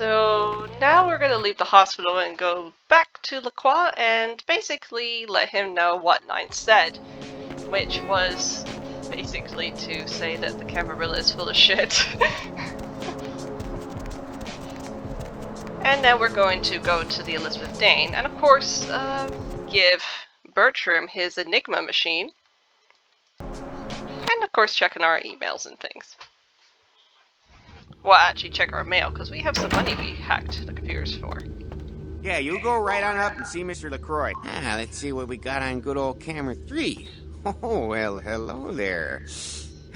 So now we're going to leave the hospital and go back to LaCroix and basically let him know what Nine said, which was basically to say that the Camarilla is full of shit. And then we're going to go to the Elizabeth Dane and of course give Bertram his Enigma machine. And of course checking our emails and things. Well, actually check our mail, because we have some money we hacked the computers for. Yeah, you go right on up and see Mr. LaCroix. Let's see what we got on good old camera 3. Oh, well, hello there.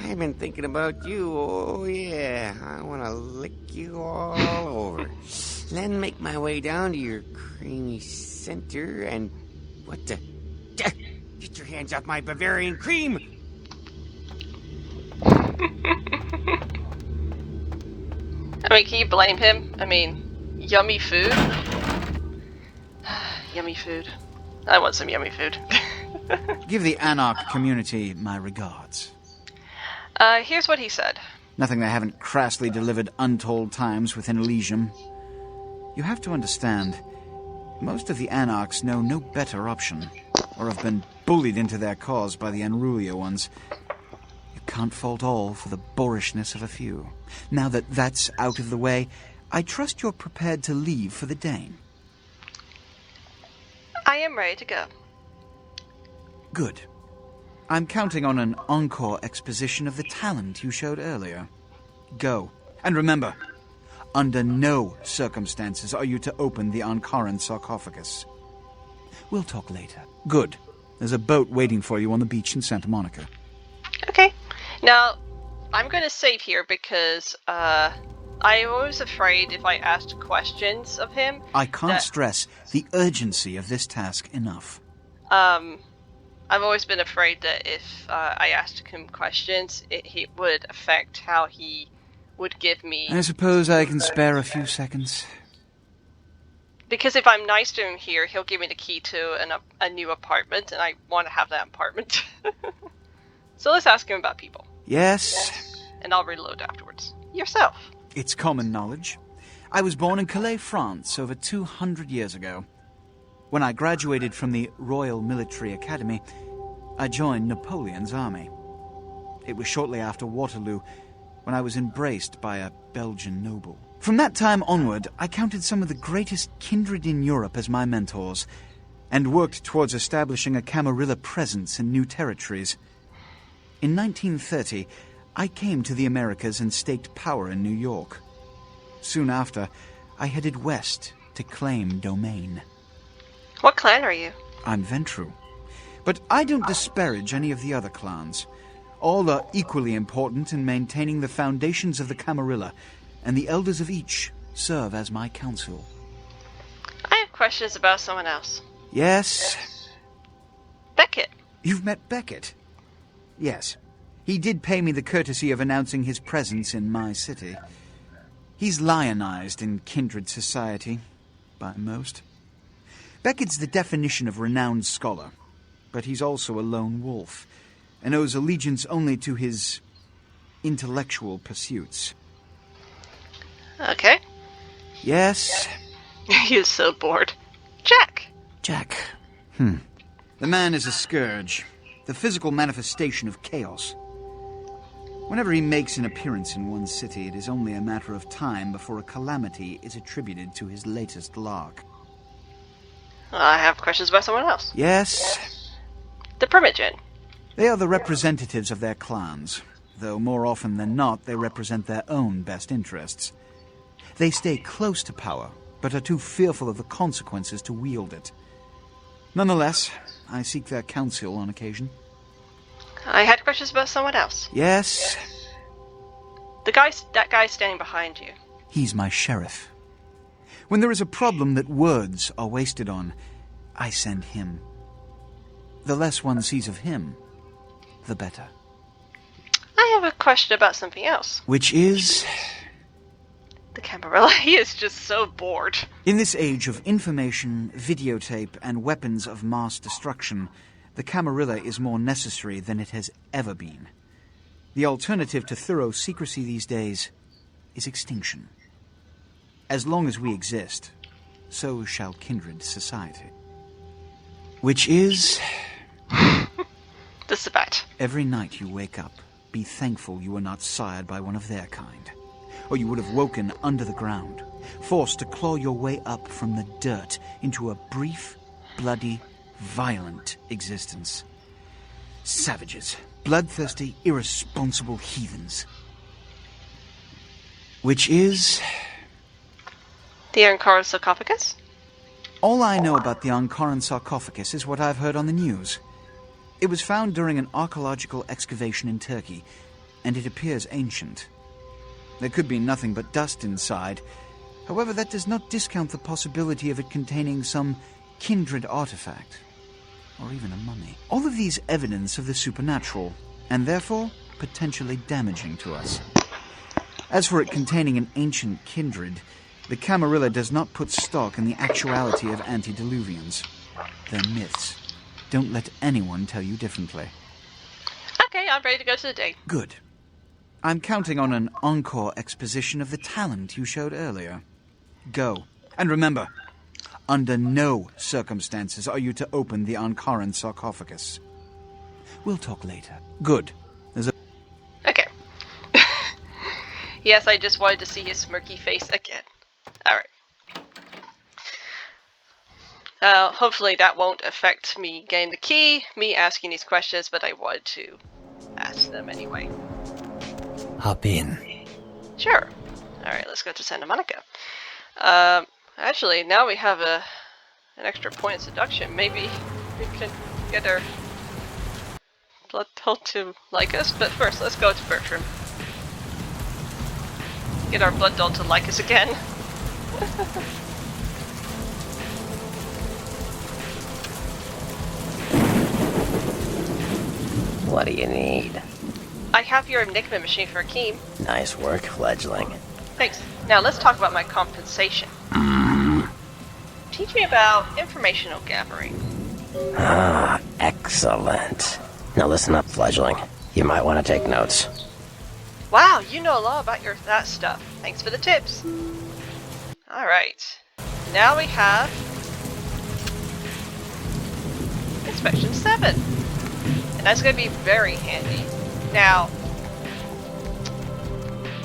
I've been thinking about you, oh yeah. I want to lick you all over. Then make my way down to your creamy center and... What the... Get your hands off my Bavarian cream! I mean, can you blame him? I mean, yummy food? Yummy food. I want some yummy food. Give the Anarch community my regards. Here's what he said. Nothing they haven't crassly delivered untold times within Elysium. You have to understand, most of the Anarchs know no better option, or have been bullied into their cause by the unrulier ones. Can't fault all for the boorishness of a few. Now that that's out of the way, I trust you're prepared to leave for the Dane. I am ready to go. Good. I'm counting on an encore exposition of the talent you showed earlier. Go. And remember, under no circumstances are you to open the Ankaran sarcophagus. We'll talk later. Good. There's a boat waiting for you on the beach in Santa Monica. Okay. Now, I'm going to save here because I'm always afraid if I asked questions of him... I can't stress the urgency of this task enough. I've always been afraid that if I asked him questions, it would affect how he would give me... I suppose I can spare a few seconds. Because if I'm nice to him here, he'll give me the key to a new apartment, and I want to have that apartment. So let's ask him about people. Yes. And I'll reload afterwards. Yourself. It's common knowledge. I was born in Calais, France, over 200 years ago. When I graduated from the Royal Military Academy, I joined Napoleon's army. It was shortly after Waterloo, when I was embraced by a Belgian noble. From that time onward, I counted some of the greatest kindred in Europe as my mentors, and worked towards establishing a Camarilla presence in new territories. In 1930, I came to the Americas and staked power in New York. Soon after, I headed west to claim domain. What clan are you? I'm Ventru. But I don't disparage any of the other clans. All are equally important in maintaining the foundations of the Camarilla, and the elders of each serve as my council. I have questions about someone else. Yes? Beckett. You've met Beckett? Yes. He did pay me the courtesy of announcing his presence in my city. He's lionized in kindred society, by most. Beckett's the definition of renowned scholar, but he's also a lone wolf, and owes allegiance only to his intellectual pursuits. Okay. Yes? He's so bored. Jack. Jack. The man is a scourge, the physical manifestation of chaos. Whenever he makes an appearance in one city, it is only a matter of time before a calamity is attributed to his latest lark. I have questions about someone else. Yes? The Primogen. They are the representatives of their clans, though more often than not they represent their own best interests. They stay close to power, but are too fearful of the consequences to wield it. Nonetheless, I seek their counsel on occasion. I had questions about someone else. Yes? That guy standing behind you. He's my sheriff. When there is a problem that words are wasted on, I send him. The less one sees of him, the better. I have a question about something else. Which is? The Camarilla. He is just so bored. In this age of information, videotape, and weapons of mass destruction, the Camarilla is more necessary than it has ever been. The alternative to thorough secrecy these days is extinction. As long as we exist, so shall kindred society. Which is... This is a bet. Every night you wake up, be thankful you were not sired by one of their kind, or you would have woken under the ground, forced to claw your way up from the dirt into a brief, bloody, violent existence. Savages, bloodthirsty, irresponsible heathens. Which is... The Ankara sarcophagus? All I know about the Ankaran sarcophagus is what I've heard on the news. It was found during an archaeological excavation in Turkey, and it appears ancient. There could be nothing but dust inside. However, that does not discount the possibility of it containing some kindred artifact, or even a mummy. All of these evidence of the supernatural, and therefore potentially damaging to us. As for it containing an ancient kindred, the Camarilla does not put stock in the actuality of antediluvians. They're myths. Don't let anyone tell you differently. Okay, I'm ready to go to the date. Good. I'm counting on an encore exposition of the talent you showed earlier. Go. And remember, under no circumstances are you to open the Ankaran sarcophagus. We'll talk later. Good. Okay. Yes, I just wanted to see his smirky face again. Alright. Hopefully that won't affect me getting the key, me asking these questions, but I wanted to ask them anyway. Hop in. Sure. Alright, let's go to Santa Monica. Actually, now we have an extra point of seduction. Maybe we can get our blood doll to like us, but first let's go to Bertram. Get our blood doll to like us again. What do you need? I have your Enigma machine for Akeem. Nice work, fledgling. Thanks. Now let's talk about my compensation. Teach me about informational gathering. Ah, excellent. Now listen up, fledgling. You might want to take notes. Wow, you know a lot about that stuff. Thanks for the tips. Alright. Now we have Inspection 7. And that's going to be very handy. Now,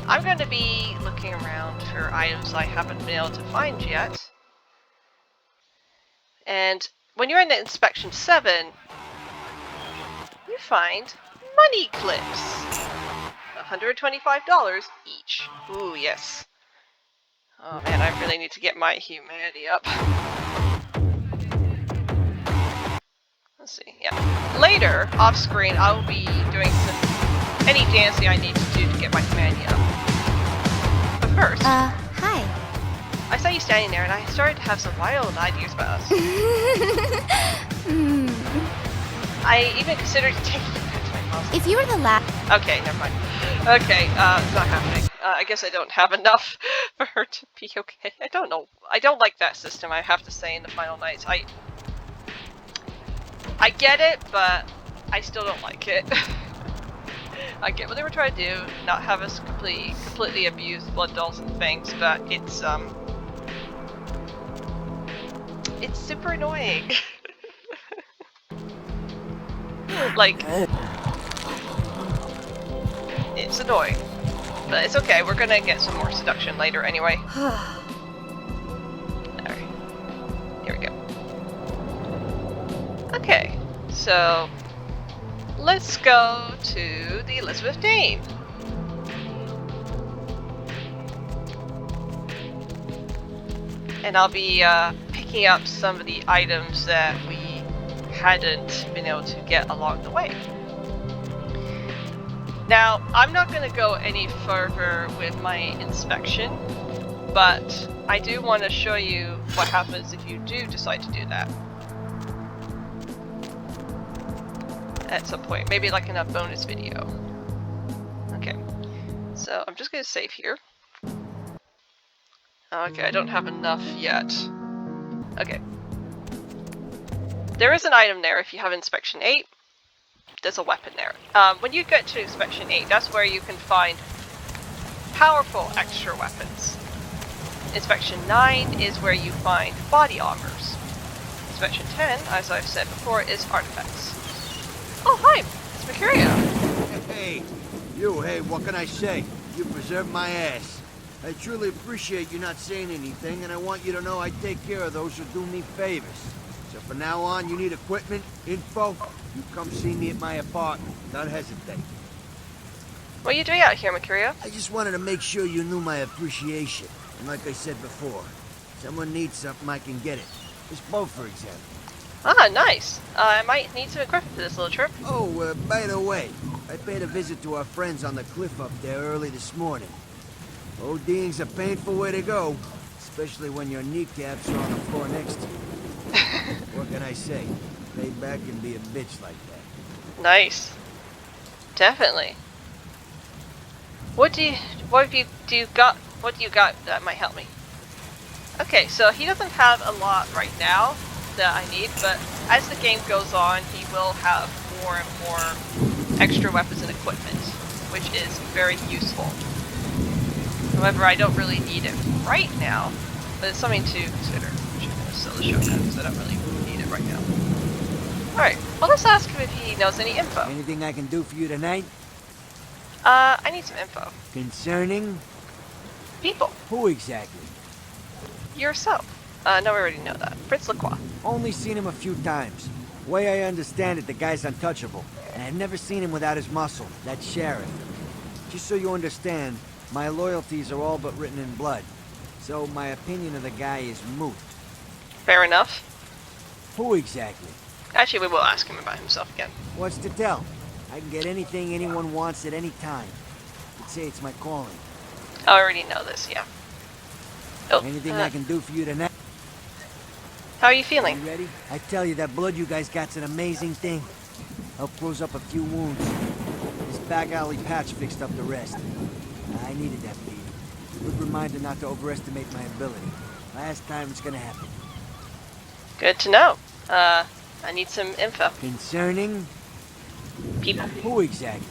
I'm going to be looking around for items I haven't been able to find yet. And when you're in the Inspection 7, you find money clips. $125 each. Ooh, yes. Oh man, I really need to get my humanity up. Let's see, yeah. Later, off screen, I'll be doing any dancing I need to do to get my humanity up. But first... hi. I saw you standing there and I started to have some wild ideas about us. I even considered taking you back to my house. If you were the last... Okay, never mind. Okay, it's not happening. I guess I don't have enough for her to be okay. I don't know. I don't like that system, I have to say, in the Final Nights. I get it, but I still don't like it. I get what they were trying to do, not have us completely abuse blood dolls and things, but it's super annoying. Like, it's annoying. But it's okay, we're gonna get some more seduction later anyway. Alright. Here we go. Okay, so let's go to the Elizabeth Dane. And I'll be picking up some of the items that we hadn't been able to get along the way. Now, I'm not going to go any further with my inspection, but I do want to show you what happens if you do decide to do that. At some point, maybe like in a bonus video. Okay, so I'm just going to save here. Okay, I don't have enough yet. Okay. There is an item there if you have Inspection 8. There's a weapon there. When you get to Inspection 8, that's where you can find powerful extra weapons. Inspection 9 is where you find body armors. Inspection 10, as I've said before, is artifacts. Oh, hi! It's Mercurio. Hey, what can I say? You preserved my ass. I truly appreciate you not saying anything, and I want you to know I take care of those who do me favors. So from now on, you need equipment, info, you come see me at my apartment. Don't hesitate. What are you doing out here, Mercurio? I just wanted to make sure you knew my appreciation. And like I said before, if someone needs something, I can get it. This boat, for example. Ah, nice. I might need some equipment for this little trip. Oh, by the way, I paid a visit to our friends on the cliff up there early this morning. ODing's a painful way to go, especially when your kneecaps are on the floor next to you. What can I say? Payback can be a bitch like that. Nice. Definitely. What do you got that might help me? Okay, so he doesn't have a lot right now that I need, but as the game goes on, he will have more and more extra weapons and equipment, which is very useful. However, I don't really need it right now, but it's something to consider. I'm just gonna sell the shotgun because I don't really need it right now. Alright, well, let's ask him if he knows any info. Anything I can do for you tonight? I need some info. Concerning? People. Who exactly? Yourself. No, we already know that. Fritz LaCroix. Only seen him a few times. Way I understand it, the guy's untouchable. And I've never seen him without his muscle, that sheriff. Just so you understand, my loyalties are all but written in blood. So my opinion of the guy is moot. Fair enough. Who exactly? Actually, we will ask him about himself again. What's to tell? I can get anything anyone wants at any time. You'd say it's my calling. I already know this, yeah. Oh, Anything I can do for you tonight? How are you feeling? You ready? I tell you, that blood you guys got's an amazing thing. Help close up a few wounds. This back alley patch fixed up the rest. I needed that beating. Good reminder not to overestimate my ability. Last time it's gonna happen. Good to know. I need some info. Concerning? People. Who exactly?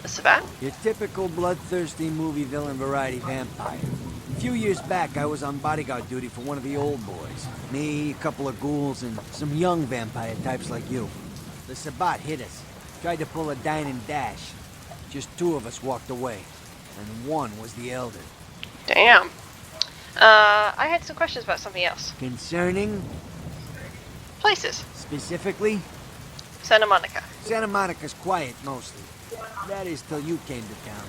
The Savannah? Your typical bloodthirsty movie villain variety vampire. A few years back, I was on bodyguard duty for one of the old boys. Me, a couple of ghouls, and some young vampire types like you. The Sabbat hit us. Tried to pull a dine and dash. Just 2 of us walked away. And 1 was the elder. Damn. I had some questions about something else. Concerning? Places. Specifically? Santa Monica. Santa Monica's quiet, mostly. That is, till you came to town.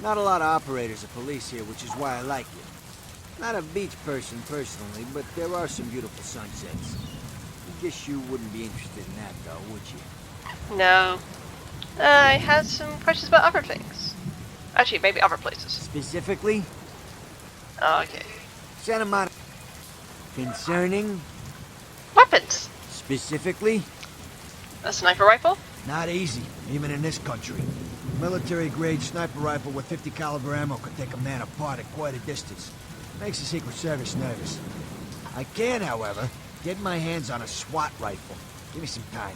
Not a lot of operators or police here, which is why I like it. Not a beach person, personally, but there are some beautiful sunsets. I guess you wouldn't be interested in that, though, would you? No. I had some questions about other things. Actually, maybe other places. Specifically? Oh, okay. Santa Monica. Concerning? Weapons. Specifically? A sniper rifle? Not easy, even in this country. Military-grade sniper rifle with 50 caliber ammo could take a man apart at quite a distance. Makes the Secret Service nervous. I can, however, get my hands on a SWAT rifle. Give me some time.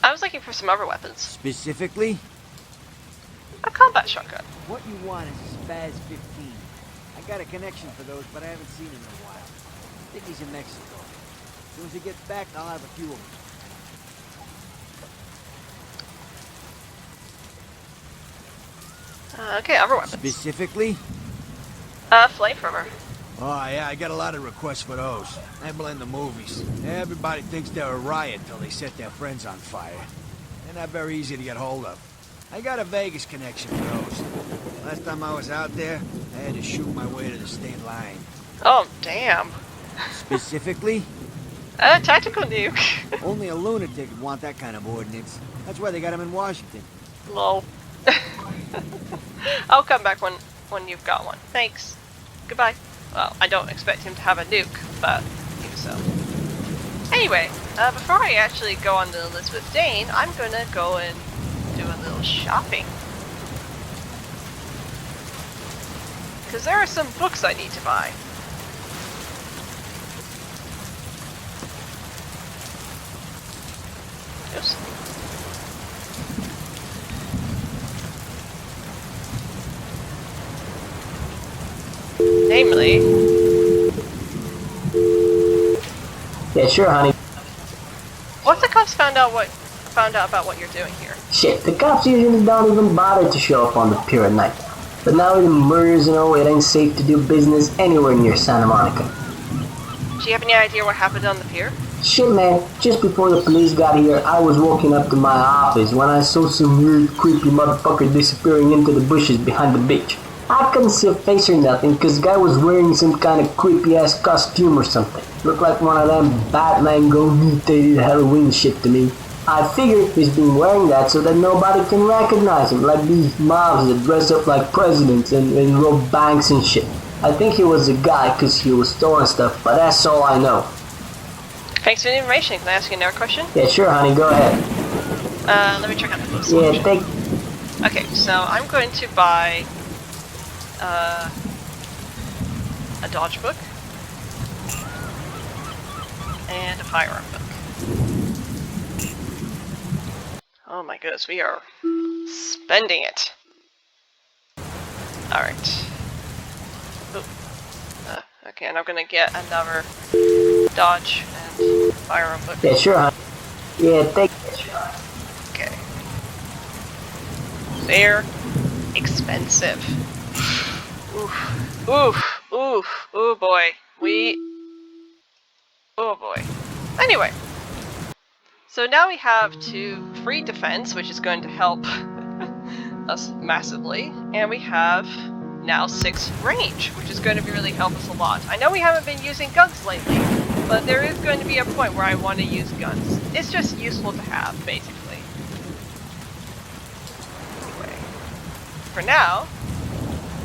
I was looking for some other weapons. Specifically? A combat shotgun. What you want is a Spaz 15. I got a connection for those, but I haven't seen him in a while. I think he's in Mexico. As soon as he gets back, I'll have a few of them. Okay, other weapons. Specifically? Flamethrower. Oh, yeah, I got a lot of requests for those. I blame the movies. Everybody thinks they're a riot till they set their friends on fire. They're not very easy to get hold of. I got a Vegas connection for those. Last time I was out there, I had to shoot my way to the state line. Oh, damn. Specifically? Tactical nuke. Only a lunatic would want that kind of ordnance. That's why they got them in Washington. Lol. I'll come back when you've got one. Thanks. Goodbye. Well, I don't expect him to have a nuke, but even so. Anyway, before I actually go on to Elizabeth Dane, I'm gonna go and do a little shopping. Because there are some books I need to buy. Oops. Extremely. Yeah, sure, honey. What if the cops found out about what you're doing here? Shit, the cops usually don't even bother to show up on the pier at night. But now with the murders and all, it ain't safe to do business anywhere near Santa Monica. Do you have any idea what happened on the pier? Shit, man, just before the police got here, I was walking up to my office when I saw some weird, creepy motherfucker disappearing into the bushes behind the beach. I couldn't see a face or nothing, cause the guy was wearing some kind of creepy-ass costume or something. Looked like one of them Batman go-mutated Halloween shit to me. I figured he's been wearing that so that nobody can recognize him, like these mobs that dress up like presidents and rob banks and shit. I think he was a guy cause he was storing stuff, but that's all I know. Thanks for the information. Can I ask you another question? Yeah, sure, honey, go ahead. Let me check out the book Yeah, selection. Okay, so I'm going to buy a dodge book and a firearm book. Oh my goodness, we are spending it. Alright. Okay, and I'm gonna get another dodge and firearm book. Yeah, sure, honey. Yeah, thank you. Okay. They're expensive. Oof. Oof. Oof. Oh boy. Oh boy. Anyway. So now we have 2 free defense, which is going to help us massively. And we have now 6 range, which is going to really help us a lot. I know we haven't been using guns lately, but there is going to be a point where I want to use guns. It's just useful to have, basically. Anyway, for now,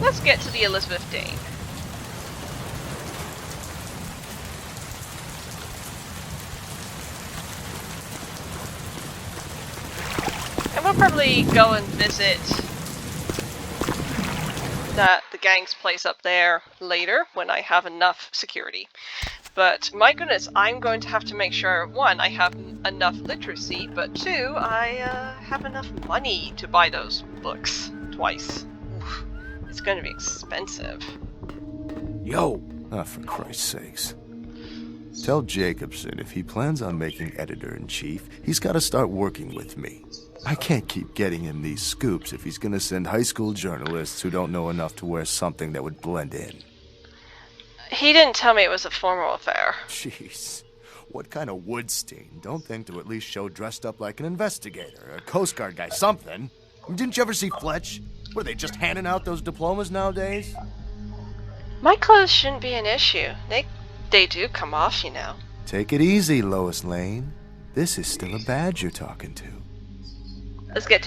let's get to the Elizabeth Dane. And we'll probably go and visit the gang's place up there later when I have enough security. But my goodness, I'm going to have to make sure, 1, I have enough literacy, but 2, I have enough money to buy those books twice. Oof. It's going to be expensive. Yo! Ah, for Christ's sakes. Tell Jacobson if he plans on making editor-in-chief, he's got to start working with me. I can't keep getting him these scoops if he's gonna send high school journalists who don't know enough to wear something that would blend in. He didn't tell me it was a formal affair. Jeez. What kind of Woodstein don't think to at least show dressed up like an investigator, a Coast Guard guy, something? I mean, didn't you ever see Fletch? What, are they just handing out those diplomas nowadays? My clothes shouldn't be an issue. They do come off, you know. Take it easy, Lois Lane. This is still a badge you're talking to. Let's get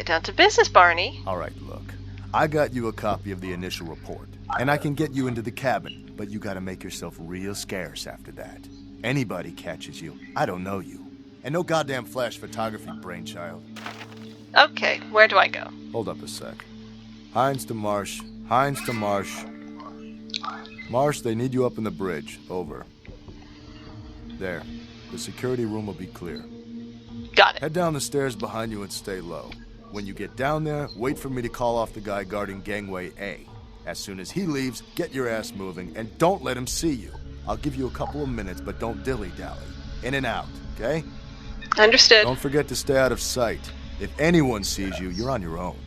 down to business, Barney. All right, look. I got you a copy of the initial report, and I can get you into the cabin, but you gotta make yourself real scarce after that. Anybody catches you, I don't know you. And no goddamn flash photography, brainchild. Okay, where do I go? Hold up a sec. Hines to Marsh. Hines to Marsh. Marsh, they need you up in the bridge. Over. There. The security room will be clear. Got it. Head down the stairs behind you and stay low. When you get down there, wait for me to call off the guy guarding gangway A. As soon as he leaves, get your ass moving, and don't let him see you. I'll give you a couple of minutes, but don't dilly-dally. In and out, okay? Understood. Don't forget to stay out of sight. If anyone sees you, you're on your own.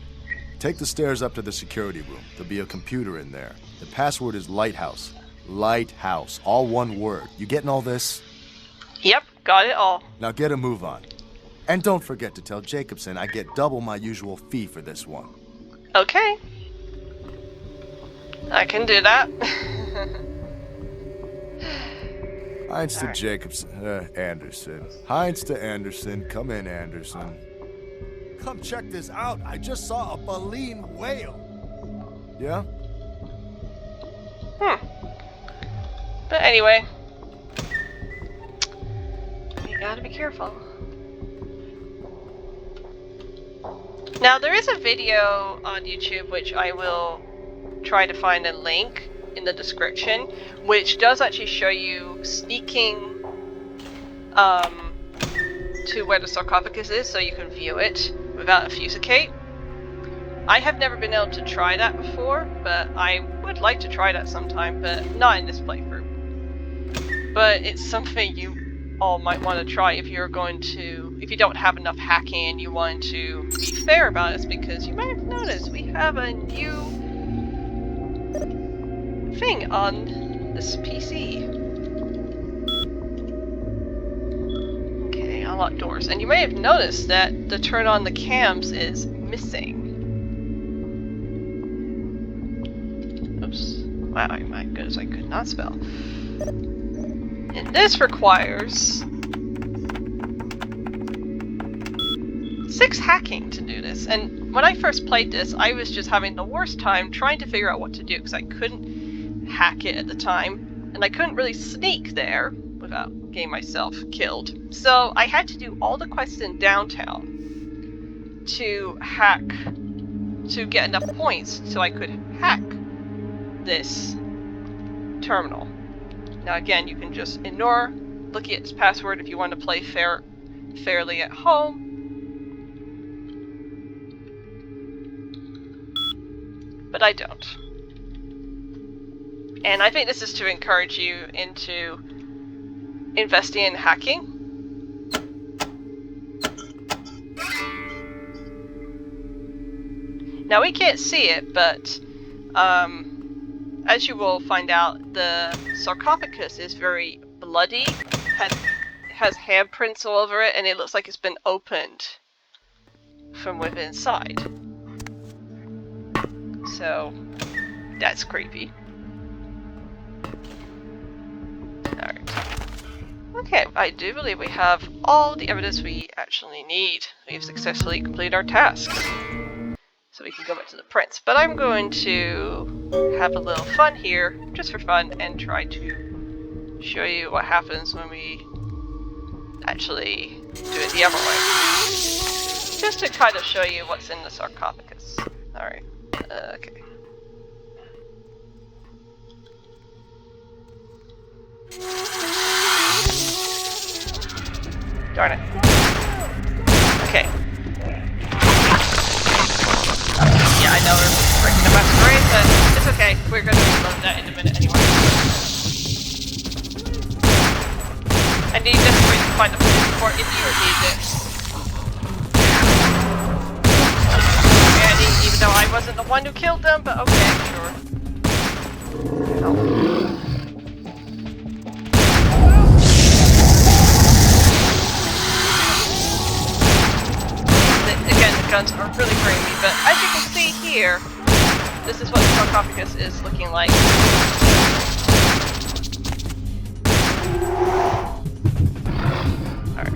Take the stairs up to the security room. There'll be a computer in there. The password is Lighthouse. Lighthouse. All one word. You getting all this? Yep, got it all. Now get a move on. And don't forget to tell Jacobson I get double my usual fee for this one. Okay. I can do that. Hines to Jacobson. Anderson. Hines to Anderson. Come in, Anderson. Come check this out. I just saw a baleen whale. Yeah? But anyway. You gotta be careful. Now, there is a video on YouTube which I will try to find a link in the description, which does actually show you sneaking to where the sarcophagus is so you can view it without a fusicate. I have never been able to try that before, but I would like to try that sometime, but not in this playthrough. But it's something you all might want to try if you're going to, if you don't have enough hacking and you want to be fair about this, because you might have noticed we have a new thing on this PC. Okay, unlock doors. And you may have noticed that the turn on the cams is missing. Oops. Wow, my goodness, I could not spell. And this requires 6 hacking to do this. And when I first played this, I was just having the worst time trying to figure out what to do because I couldn't hack it at the time. And I couldn't really sneak there without getting myself killed. So I had to do all the quests in downtown to hack, to get enough points so I could hack this terminal. Now again, you can just ignore looking at this password if you want to play fairly at home. But I don't. And I think this is to encourage you into investing in hacking. Now we can't see it, but as you will find out, the sarcophagus is very bloody, has handprints all over it, and it looks like it's been opened from within inside. So, that's creepy. Alright. Okay, I do believe we have all the evidence we actually need. We've successfully completed our task. So we can go back to the prince. But I'm going to have a little fun here, just for fun, and try to show you what happens when we actually do it the other way. Just to kind of show you what's in the sarcophagus. Alright, okay. Darn it. Okay. Yeah, I know we're breaking the Masquerade, but it's okay. We're gonna reload that in a minute anyway. I need this way to find the police report if you need it. And even though I wasn't the one who killed them, but okay, sure. Oh. Again, the guns are really crazy, but as you can see here, this is what the sarcophagus is looking like. Alright.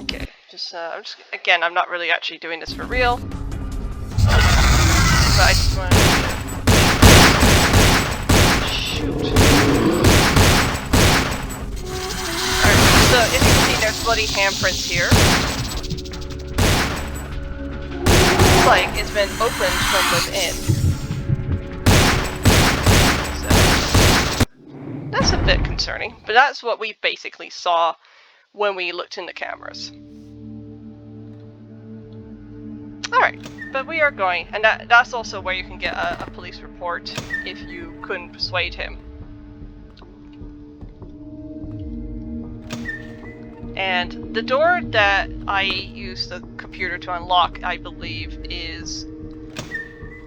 Okay, again, I'm not really actually doing this for real. But I just want to shoot. So if you can see, there's bloody handprints here. Looks like it's been opened from within. So that's a bit concerning, but that's what we basically saw when we looked in the cameras. Alright, but we are going, and that's also where you can get a police report if you couldn't persuade him. And the door that I used the computer to unlock, I believe, is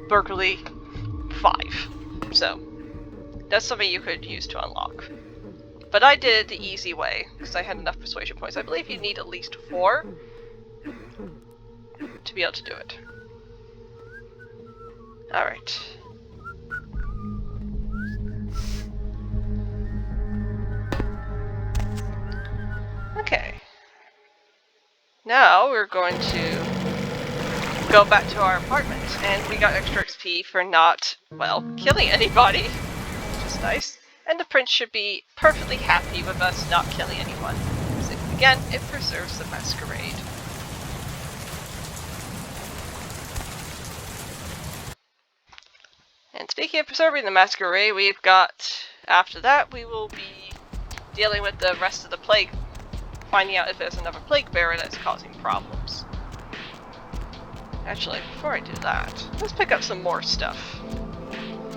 Berkeley 5. So, that's something you could use to unlock. But I did it the easy way, because I had enough persuasion points. I believe you need at least 4 to be able to do it. Alright. Okay. Now we're going to go back to our apartment, and we got extra XP for not, well, killing anybody, which is nice. And the prince should be perfectly happy with us not killing anyone. So, again, it preserves the Masquerade. And speaking of preserving the Masquerade, we've got, after that, we will be dealing with the rest of the plague finding out if there's another plague bearer that's causing problems. Actually, before I do that, let's pick up some more stuff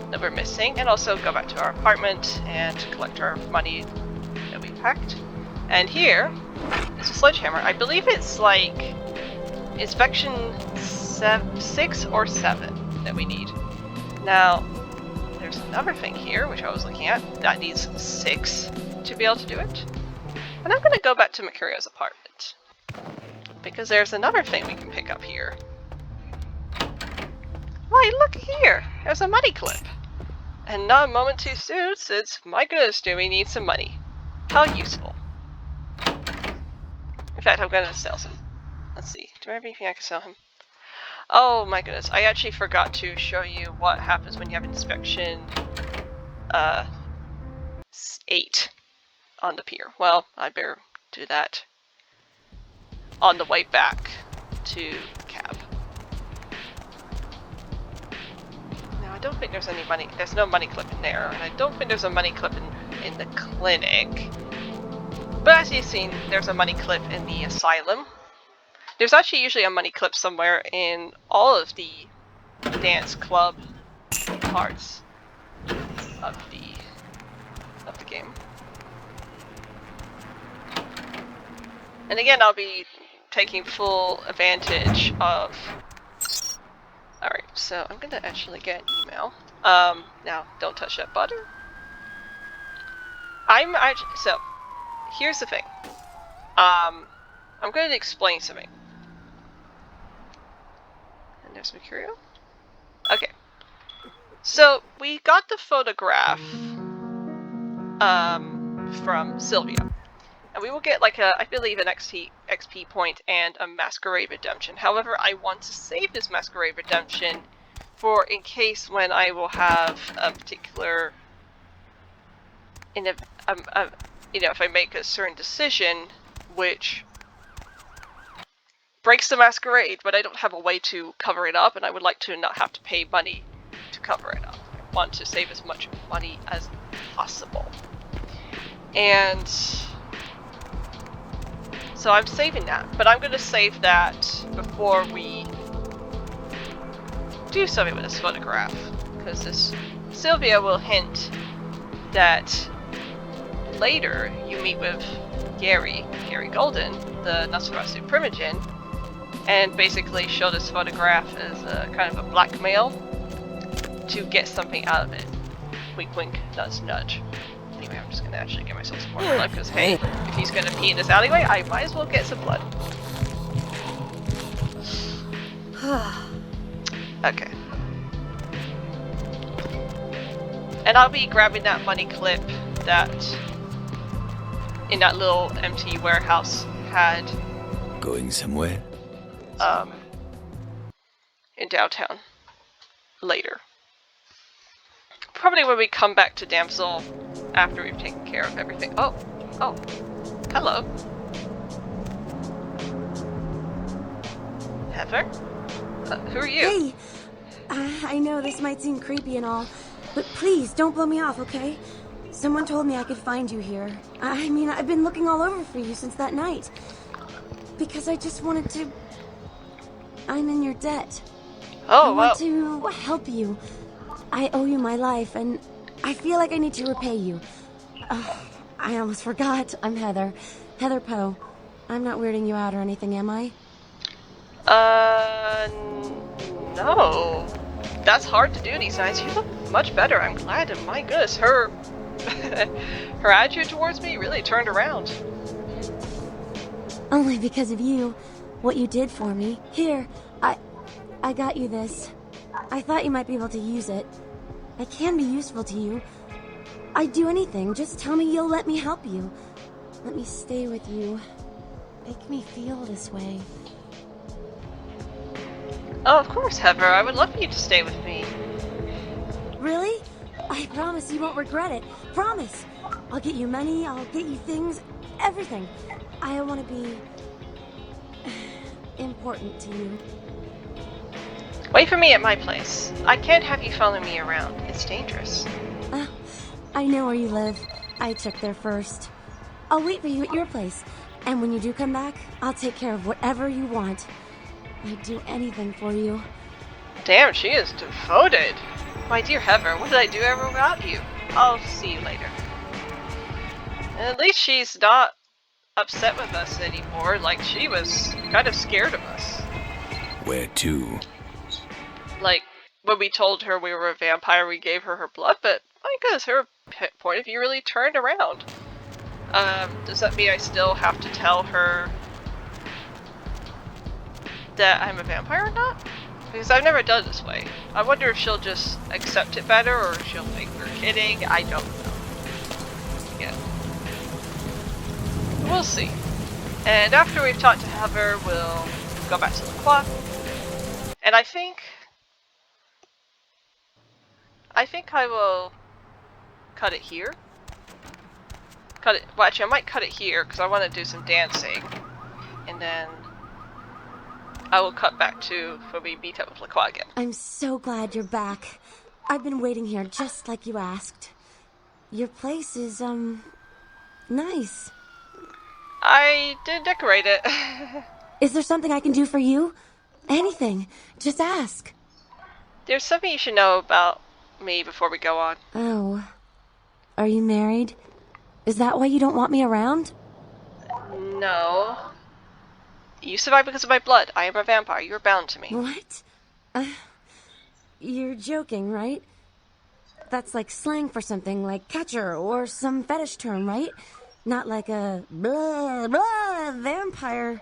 that we're missing, and also go back to our apartment and collect our money that we packed. And here is a sledgehammer. I believe it's like inspection 6 or 7 that we need. Now, there's another thing here, which I was looking at, that needs 6 to be able to do it. And I'm going to go back to Mercurio's apartment, because there's another thing we can pick up here. Why, look here! There's a money clip! And not a moment too soon, since, my goodness, do we need some money. How useful. In fact, I'm going to sell some. Let's see, do I have anything I can sell him? Oh my goodness, I actually forgot to show you what happens when you have inspection 8 on the pier. Well, I better do that on the way back to cab. Now, I don't think there's any money. There's no money clip in there, and I don't think there's a money clip in the clinic. But as you've seen, there's a money clip in the asylum. There's actually usually a money clip somewhere in all of the dance club parts of the game. And again, I'll be taking full advantage of... Alright, so I'm gonna actually get an email. Now, don't touch that button. So, here's the thing. I'm going to explain something. And there's Mercurio. Okay. So, we got the photograph from Sylvia. And we will get like I believe an XP point and a Masquerade redemption. However, I want to save this Masquerade redemption for in case when I will have a particular... you know, if I make a certain decision which breaks the Masquerade, but I don't have a way to cover it up, and I would like to not have to pay money to cover it up. I want to save as much money as possible. And so I'm saving that, but I'm going to save that before we do something with this photograph, because this Sylvia will hint that later you meet with Gary Golden, the Nosferatu Primogen, and basically show this photograph as a kind of a blackmail to get something out of it. Wink wink, nudge nudge. Anyway, I'm just gonna actually get myself some more blood, because hey, if he's gonna pee in this alleyway, I might as well get some blood. Okay. And I'll be grabbing that money clip that in that little empty warehouse had Going somewhere? In downtown later. Probably when we come back to Damsel after we've taken care of everything. Oh, hello. Heather? Who are you? Hey! I know this might seem creepy and all, but please don't blow me off, okay? Someone told me I could find you here. I mean, I've been looking all over for you since that night. Because I just wanted to... I'm in your debt. Oh, I want to help you. I owe you my life, and I feel like I need to repay you. I almost forgot. I'm Heather. Heather Poe. I'm not weirding you out or anything, am I? No. That's hard to do these days. You look much better. I'm glad, and my goodness, her attitude towards me really turned around. Only because of you. What you did for me. Here, I got you this. I thought you might be able to use it. I can be useful to you. I'd do anything. Just tell me you'll let me help you. Let me stay with you. Make me feel this way. Oh, of course, Heather. I would love for you to stay with me. Really? I promise you won't regret it. Promise. I'll get you money, I'll get you things, everything. I want to be important to you. Wait for me at my place. I can't have you follow me around. It's dangerous. I know where you live. I checked there first. I'll wait for you at your place. And when you do come back, I'll take care of whatever you want. I'd do anything for you. Damn, she is devoted. My dear Heather, what did I do ever without you? I'll see you later. And at least she's not upset with us anymore, like she was kind of scared of us. Where to? Like, when we told her we were a vampire, we gave her her blood, but my goodness, her point of view really turned around. Does that mean I still have to tell her that I'm a vampire or not? Because I've never done it this way. I wonder if she'll just accept it better, or if she'll think we're kidding. I don't know. Yeah. We'll see. And after we've talked to Heather, we'll go back to LaCroix. And I think I will cut it here. Well, actually, I might cut it here because I want to do some dancing, and then I will cut back to when we meet up with LaCroix again. I'm so glad you're back. I've been waiting here just like you asked. Your place is, nice. I did decorate it. Is there something I can do for you? Anything. Just ask. There's something you should know about me before we go on. Oh. Are you married? Is that why you don't want me around? No. You survived because of my blood. I am a vampire. You're bound to me. What? You're joking, right? That's like slang for something like catcher or some fetish term, right? Not like a blah, blah, vampire,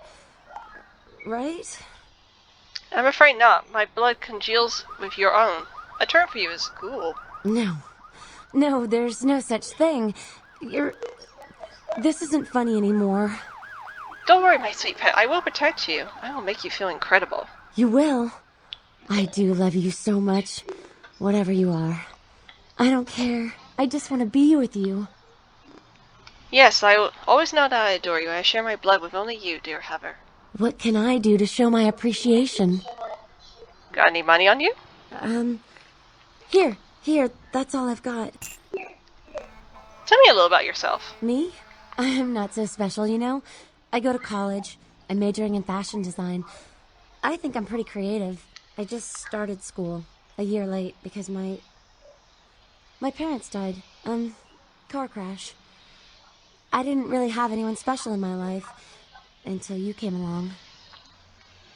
right? I'm afraid not. My blood congeals with your own. A term for you is ghoul. No. No, there's no such thing. This isn't funny anymore. Don't worry, my sweet pet. I will protect you. I will make you feel incredible. You will. I do love you so much. Whatever you are. I don't care. I just want to be with you. Yes, I will always know that I adore you. I share my blood with only you, dear Heather. What can I do to show my appreciation? Got any money on you? Here, that's all I've got. Tell me a little about yourself. Me? I'm not so special, you know? I go to college. I'm majoring in fashion design. I think I'm pretty creative. I just started school a year late because my parents died. Car crash. I didn't really have anyone special in my life until you came along.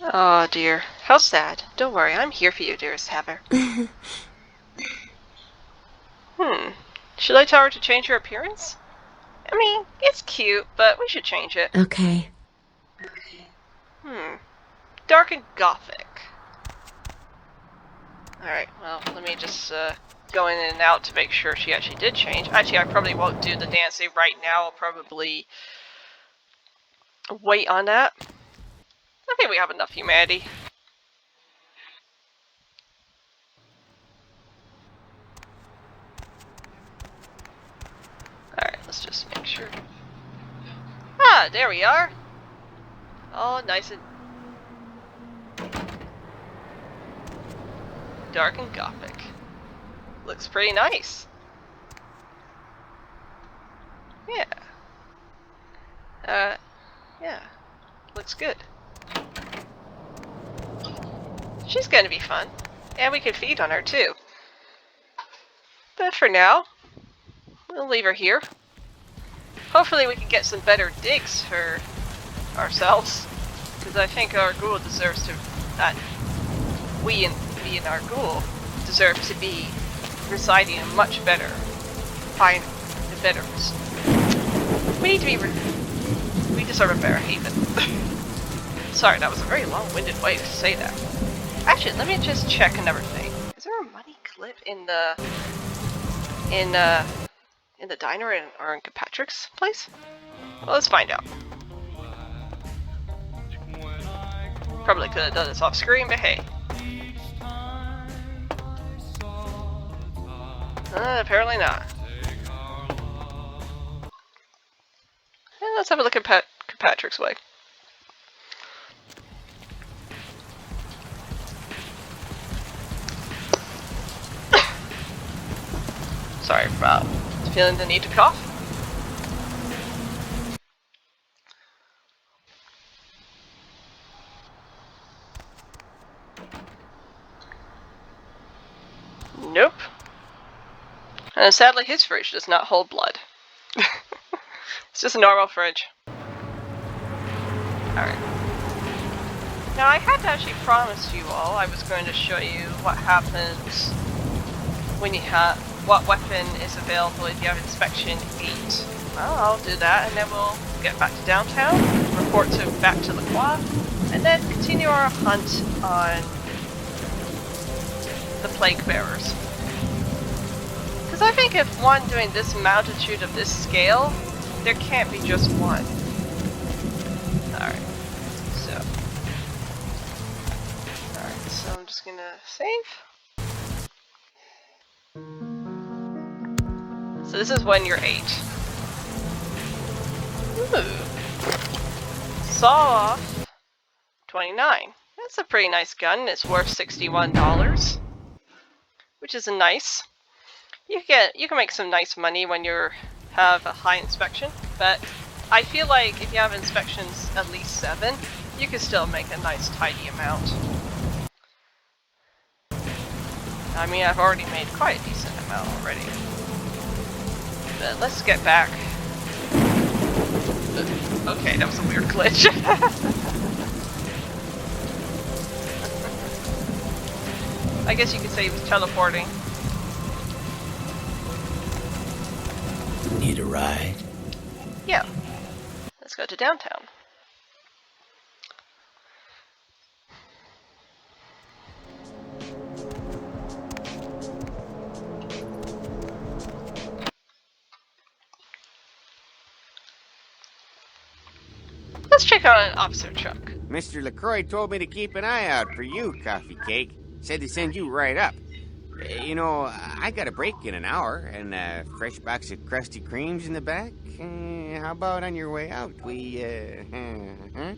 Oh dear, how sad. Don't worry, I'm here for you, dearest Heather. Should I tell her to change her appearance? I mean, it's cute, but we should change it. Okay. Dark and gothic. Alright, well, let me just go in and out to make sure she actually did change. Actually, I probably won't do the dancing right now. I'll probably wait on that. I think we have enough humanity. Alright, let's just make sure. Ah, there we are. All nice and dark and gothic. Looks pretty nice. Yeah. Yeah. Looks good. She's gonna be fun. And we can feed on her too. But for now, we'll leave her here. Hopefully we can get some better digs for ourselves. Because I think our ghoul deserves to... we and our ghoul deserve to be residing in much better... fine and better... We need to be... we deserve a better haven. Sorry, that was a very long-winded way to say that. Actually, let me just check another thing. Is there a money clip in the diner or in Patrick's place? Well, let's find out. Probably could have done this off screen, but hey. Apparently not. Let's have a look at Patrick's way. Sorry about feeling the need to cough. Nope. And sadly, his fridge does not hold blood. It's just a normal fridge. Alright. Now, I had actually promised you all I was going to show you what happens when you have what weapon is available if you have inspection 8. Well, I'll do that, and then we'll get back to downtown, report back to LaCroix, and then continue our hunt on the plague bearers. Because I think if one doing this magnitude of this scale, there can't be just one. Alright, so I'm just gonna save. So this is when you're 8. Ooh. Saw-off 29. That's a pretty nice gun. It's worth $61, which is nice. You can make some nice money when you have a high inspection, but I feel like if you have inspections at least 7, you can still make a nice tidy amount. I mean, I've already made quite a decent amount already. But let's get back. Okay, that was a weird glitch. I guess you could say he was teleporting. Need a ride? Yeah. Let's go to downtown. Let's check out an officer truck. Mr. LaCroix told me to keep an eye out for you, Coffee Cake. Said to send you right up. You know, I got a break in an hour, and a fresh box of Krusty Kremes in the back. How about on your way out? Huh?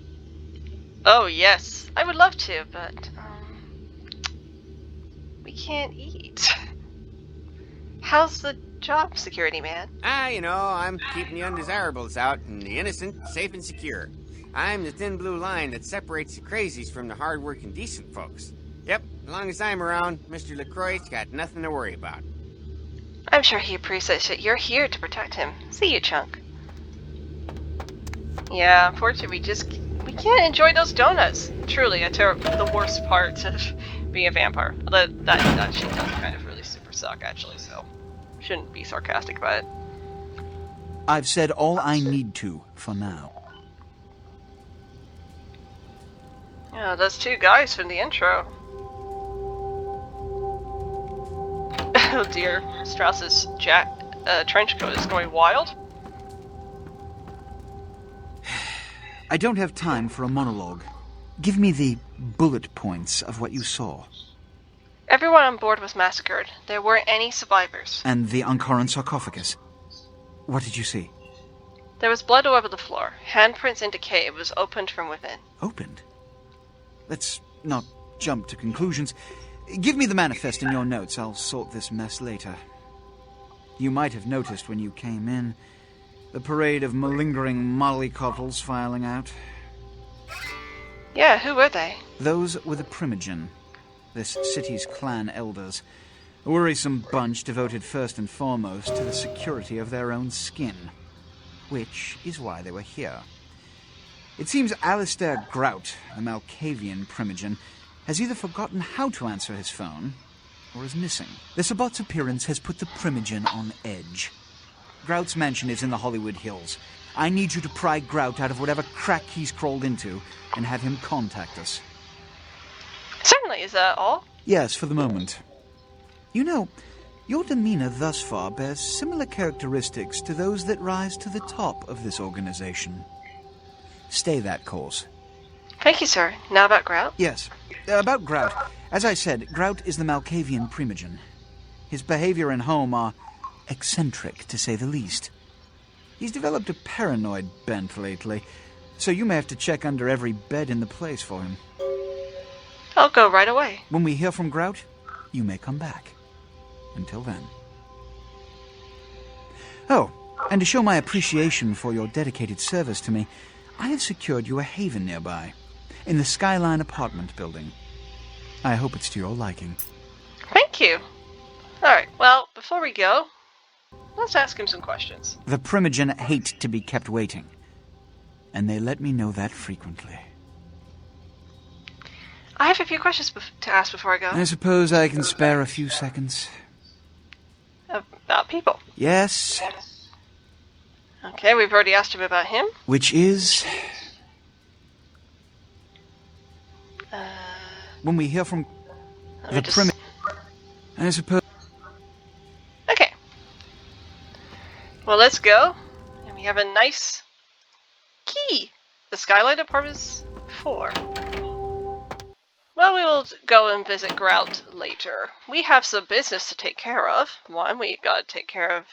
Oh, yes. I would love to, but, we can't eat. How's the job, security man? You know, I'm keeping the undesirables out and the innocent safe and secure. I'm the thin blue line that separates the crazies from the hard-working decent folks. Yep, as long as I'm around, Mr. LaCroix's got nothing to worry about. I'm sure he appreciates it. You're here to protect him. See you, Chunk. Yeah, unfortunately, we can't enjoy those donuts. Truly, the worst part of being a vampire. That shit does kind of really super suck, actually, so shouldn't be sarcastic about it. I've said all I need to for now. Yeah, those two guys from the intro. Oh dear, Strauss's trench coat is going wild. I don't have time for a monologue. Give me the bullet points of what you saw. Everyone on board was massacred. There weren't any survivors. And the Ankaran sarcophagus. What did you see? There was blood all over the floor. Handprints indicate it was opened from within. Opened? Let's not jump to conclusions. Give me the manifest in your notes. I'll sort this mess later. You might have noticed when you came in the parade of malingering mollycoddles filing out. Yeah, who were they? Those were the Primogen, this city's clan elders. A worrisome bunch devoted first and foremost to the security of their own skin. Which is why they were here. It seems Alistair Grout, the Malkavian Primogen, has either forgotten how to answer his phone, or is missing. The Sabot's appearance has put the Primogen on edge. Grout's mansion is in the Hollywood Hills. I need you to pry Grout out of whatever crack he's crawled into, and have him contact us. Certainly, is that all? Yes, for the moment. You know, your demeanor thus far bears similar characteristics to those that rise to the top of this organization. Stay that course. Thank you, sir. Now about Grout? Yes. About Grout. As I said, Grout is the Malkavian Primogen. His behavior and home are eccentric, to say the least. He's developed a paranoid bent lately, so you may have to check under every bed in the place for him. I'll go right away. When we hear from Grout, you may come back. Until then. Oh, and to show my appreciation for your dedicated service to me, I have secured you a haven nearby, in the Skyline apartment building. I hope it's to your liking. Thank you. Alright, well, before we go, let's ask him some questions. The Primogen hate to be kept waiting, and they let me know that frequently. I have a few questions to ask before I go. I suppose I can spare a few seconds. About people. Yes. Okay, we've already asked him about him. Which is... when we hear from the Primogen... I suppose... Okay. Well, let's go. And we have a nice key. The Skylight Apartments 4. Well, we will go and visit Grout later. We have some business to take care of. One, we gotta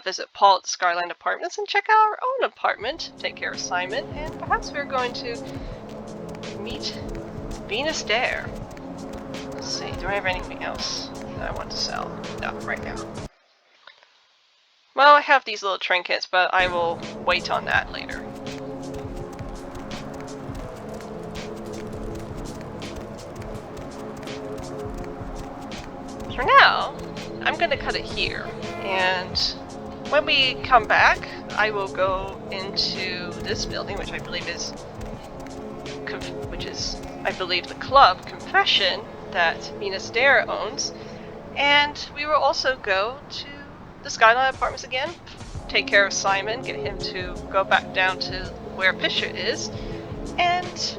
visit Paul at the Skyline Apartments and check out our own apartment, take care of Simon, and perhaps we're going to meet Venus Dare. Let's see, do I have anything else that I want to sell? No, right now. Well, I have these little trinkets, but I will wait on that later. For now, I'm going to cut it here, and when we come back, I will go into this building, which I believe is the club Confession that Venus Dare owns, and we will also go to the Skyline Apartments again, take care of Simon, get him to go back down to where Fisher is, and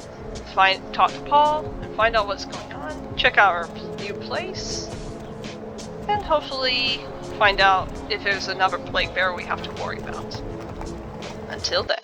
talk to Paul and find out what's going on, check out our new place, and hopefully find out if there's another plague bearer we have to worry about. Until then.